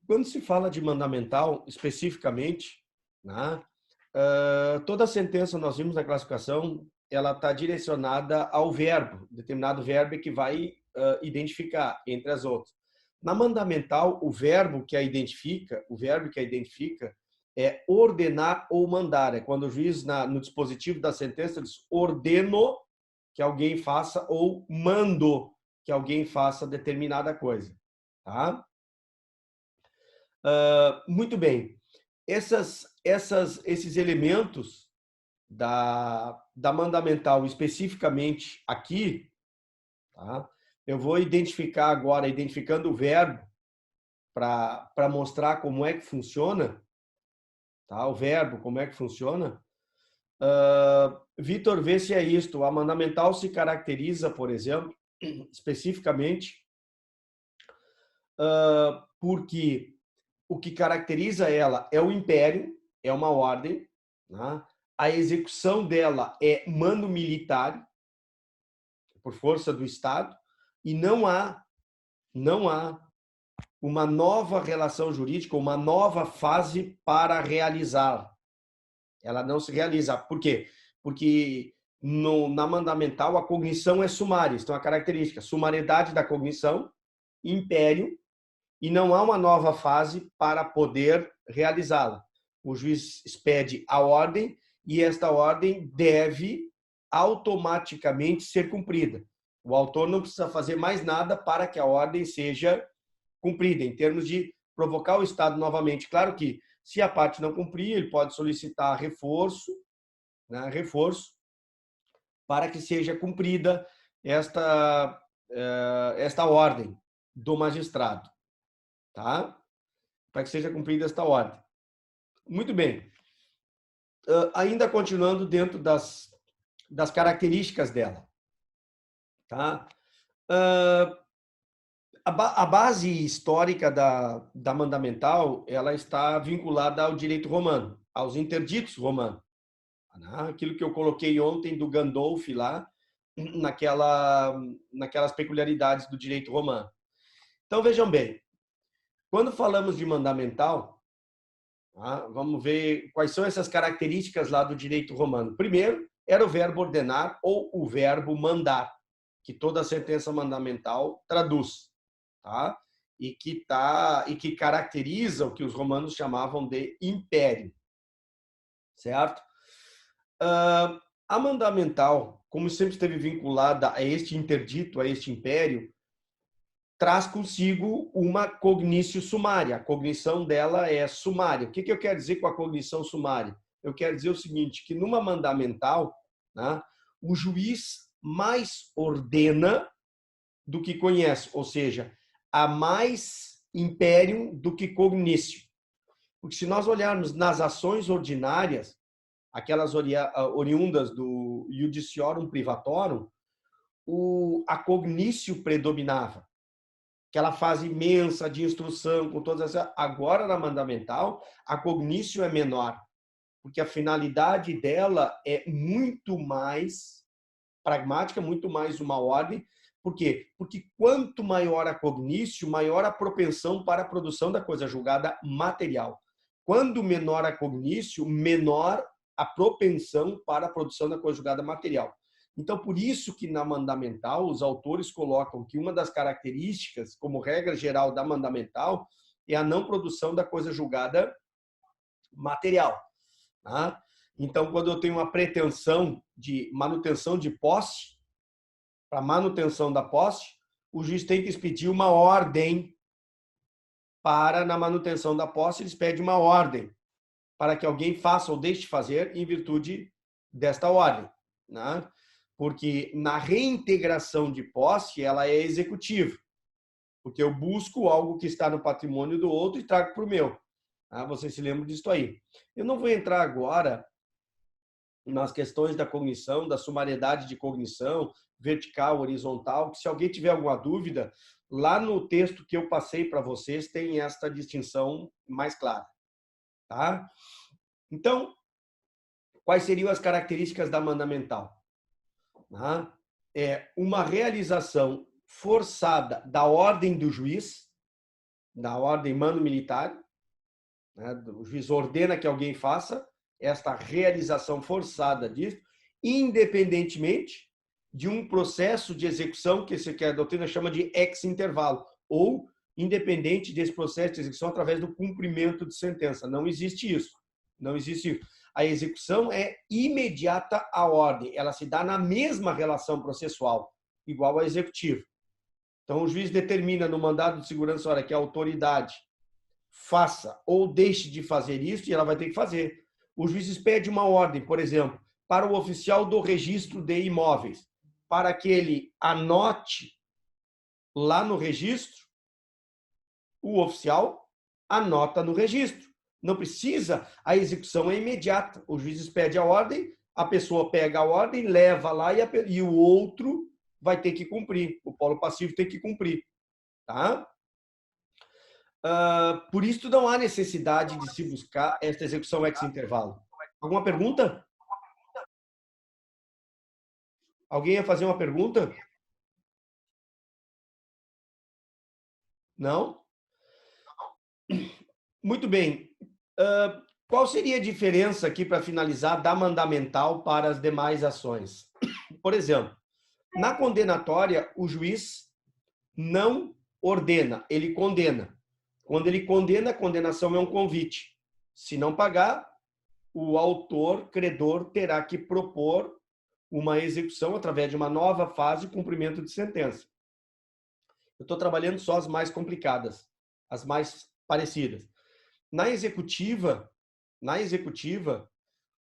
Quando se fala de mandamental, especificamente, né, toda sentença, nós vimos na classificação, ela está direcionada ao verbo, determinado verbo que vai identificar, entre as outras. Na mandamental, o verbo que a identifica, é ordenar ou mandar. É quando o juiz, no dispositivo da sentença, diz ordeno que alguém faça ou mando que alguém faça determinada coisa. Tá? Muito bem. Esses elementos da mandamental, especificamente aqui, tá? Eu vou identificar agora, identificando o verbo, para mostrar como é que funciona, tá? O verbo, como é que funciona. Vitor, vê se é isto. A mandamental se caracteriza, por exemplo, especificamente, porque o que caracteriza ela é o império, é uma ordem, né? A execução dela é mando militar, por força do Estado, e não há uma nova relação jurídica, uma nova fase para realizar. Ela não se realiza. Por quê? Porque na mandamental a cognição é sumária, então a característica, sumariedade da cognição, império, e não há uma nova fase para poder realizá-la. O juiz expede a ordem e esta ordem deve automaticamente ser cumprida. O autor não precisa fazer mais nada para que a ordem seja cumprida, em termos de provocar o Estado novamente. Claro que, se a parte não cumprir, ele pode solicitar reforço, né, para que seja cumprida esta ordem do magistrado. Tá? Para que seja cumprida esta ordem. Muito bem. Ainda continuando dentro das características dela. Tá? A base histórica da mandamental, ela está vinculada ao direito romano, aos interditos romanos. Aquilo que eu coloquei ontem do Gandolf lá, naquelas peculiaridades do direito romano. Então, vejam bem, quando falamos de mandamental, vamos ver quais são essas características lá do direito romano. Primeiro, era o verbo ordenar ou o verbo mandar, que toda a sentença mandamental traduz, tá? E que caracteriza o que os romanos chamavam de império, certo? A mandamental, como sempre esteve vinculada a este interdito, a este império, traz consigo uma cognitio sumária. A cognição dela é sumária. O que eu quero dizer com a cognição sumária? Eu quero dizer o seguinte, que numa mandamental, né, o juiz mais ordena do que conhece, ou seja, há mais império do que cognitio. Porque se nós olharmos nas ações ordinárias, aquelas oriundas do judiciorum privatorum, a cognitio predominava. Aquela fase imensa de instrução, com todas essas. Agora, na mandamental, a cognitio é menor, porque a finalidade dela é muito mais pragmática, muito mais uma ordem. Por quê? Porque quanto maior a cognitio, maior a propensão para a produção da coisa julgada material. Quando menor a cognitio, menor a propensão para a produção da coisa julgada material. Então, por isso que na mandamental, os autores colocam que uma das características, como regra geral da mandamental, é a não produção da coisa julgada material. Tá? Então, quando eu tenho uma pretensão de manutenção de posse, para manutenção da posse, o juiz tem que expedir uma ordem para, na manutenção da posse, ele expede uma ordem para que alguém faça ou deixe de fazer em virtude desta ordem. Né? Porque na reintegração de posse, ela é executiva. Porque eu busco algo que está no patrimônio do outro e trago para o meu. Vocês se lembram disso aí. Eu não vou entrar agora nas questões da cognição, da sumariedade de cognição, vertical, horizontal, que se alguém tiver alguma dúvida, lá no texto que eu passei para vocês tem esta distinção mais clara. Tá? Então, quais seriam as características da mandamental? É uma realização forçada da ordem do juiz, da ordem mando militar, né? O juiz ordena que alguém faça esta realização forçada disso, independentemente de um processo de execução que a doutrina chama de ex-intervalo, ou independente desse processo de execução através do cumprimento de sentença. Não existe isso. Não existe isso. A execução é imediata à ordem. Ela se dá na mesma relação processual, igual à executiva. Então, o juiz determina no mandado de segurança hora que a autoridade faça ou deixe de fazer isso, e ela vai ter que fazer. O juiz expede uma ordem, por exemplo, para o oficial do registro de imóveis, para que ele anote lá no registro, o oficial anota no registro. Não precisa, a execução é imediata. O juiz expede a ordem, a pessoa pega a ordem, leva lá e o outro vai ter que cumprir. O polo passivo tem que cumprir. Tá? Por isso, não há necessidade de se buscar esta execução ex-intervalo. Alguma pergunta? Alguém ia fazer uma pergunta? Não? Muito bem. Qual seria a diferença aqui, para finalizar, da mandamental para as demais ações? Por exemplo, na condenatória, o juiz não ordena, ele condena. Quando ele condena, a condenação é um convite. Se não pagar, o autor, credor, terá que propor uma execução através de uma nova fase de cumprimento de sentença. Eu estou trabalhando só as mais complicadas, as mais parecidas. Na executiva,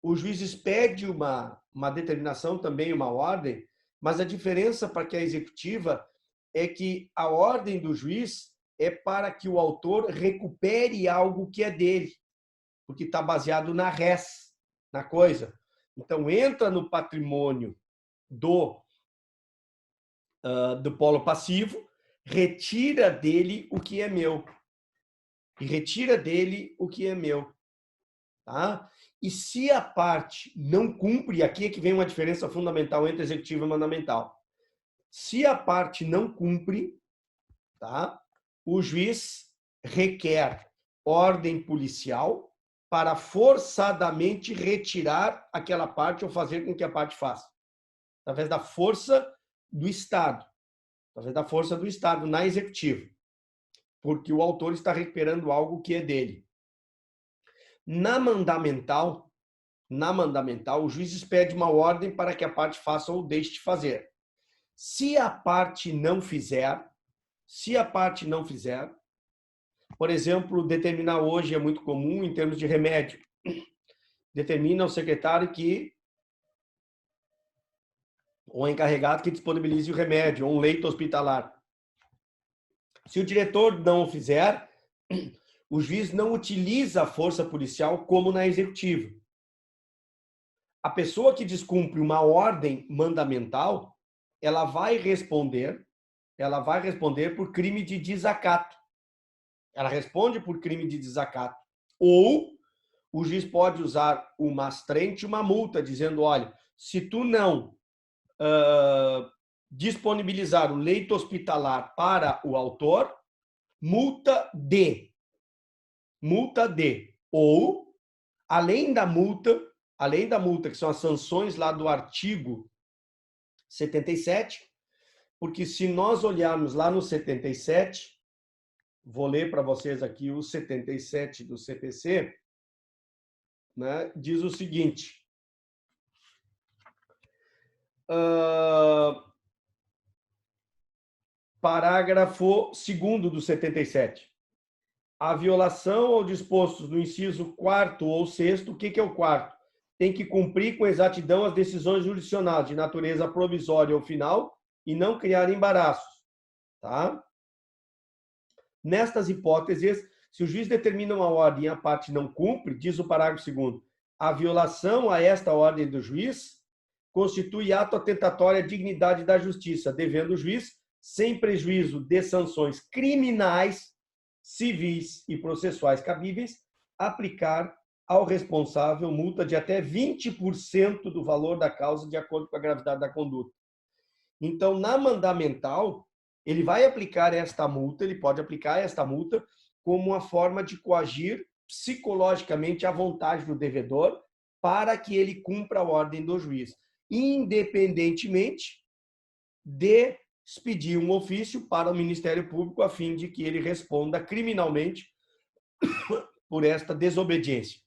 o juiz expede uma determinação também, uma ordem, mas a diferença para que a executiva é que a ordem do juiz é para que o autor recupere algo que é dele, porque está baseado na res, na coisa. Então, entra no patrimônio do polo passivo, retira dele o que é meu. E retira dele o que é meu. Tá? E se a parte não cumpre, aqui é que vem uma diferença fundamental entre executivo e mandamental. Se a parte não cumpre, tá? O juiz requer ordem policial para forçadamente retirar aquela parte ou fazer com que a parte faça. Através da força do Estado. Através da força do Estado na executiva. Porque o autor está recuperando algo que é dele. Na mandamental, o juiz pede uma ordem para que a parte faça ou deixe de fazer. Se a parte não fizer, por exemplo, determinar hoje é muito comum em termos de remédio. Determina o secretário que ou encarregado que disponibilize o remédio ou um leito hospitalar. Se o diretor não o fizer, o juiz não utiliza a força policial como na executiva. A pessoa que descumpre uma ordem mandamental, ela vai responder por crime de desacato. Ela responde por crime de desacato. Ou o juiz pode usar uma astrente, uma multa, dizendo, olha, se tu não disponibilizar o leito hospitalar para o autor, multa de. Ou, além da multa, que são as sanções lá do artigo 77, porque se nós olharmos lá no 77, vou ler para vocês aqui o 77 do CPC, né, diz o seguinte, parágrafo 2º do 77. A violação ao disposto no inciso 4º ou 6º, o que é o 4º? Tem que cumprir com exatidão as decisões jurisdicionais de natureza provisória ou final e não criar embaraços. Tá? Nestas hipóteses, se o juiz determina uma ordem e a parte não cumpre, diz o parágrafo 2º, a violação a esta ordem do juiz constitui ato atentatório à dignidade da justiça, devendo o juiz, sem prejuízo de sanções criminais, civis e processuais cabíveis, aplicar ao responsável multa de até 20% do valor da causa, de acordo com a gravidade da conduta. Então, na mandamental, ele vai aplicar esta multa, ele pode aplicar esta multa como uma forma de coagir psicologicamente a vontade do devedor para que ele cumpra a ordem do juiz, independentemente de expedir um ofício para o Ministério Público a fim de que ele responda criminalmente por esta desobediência.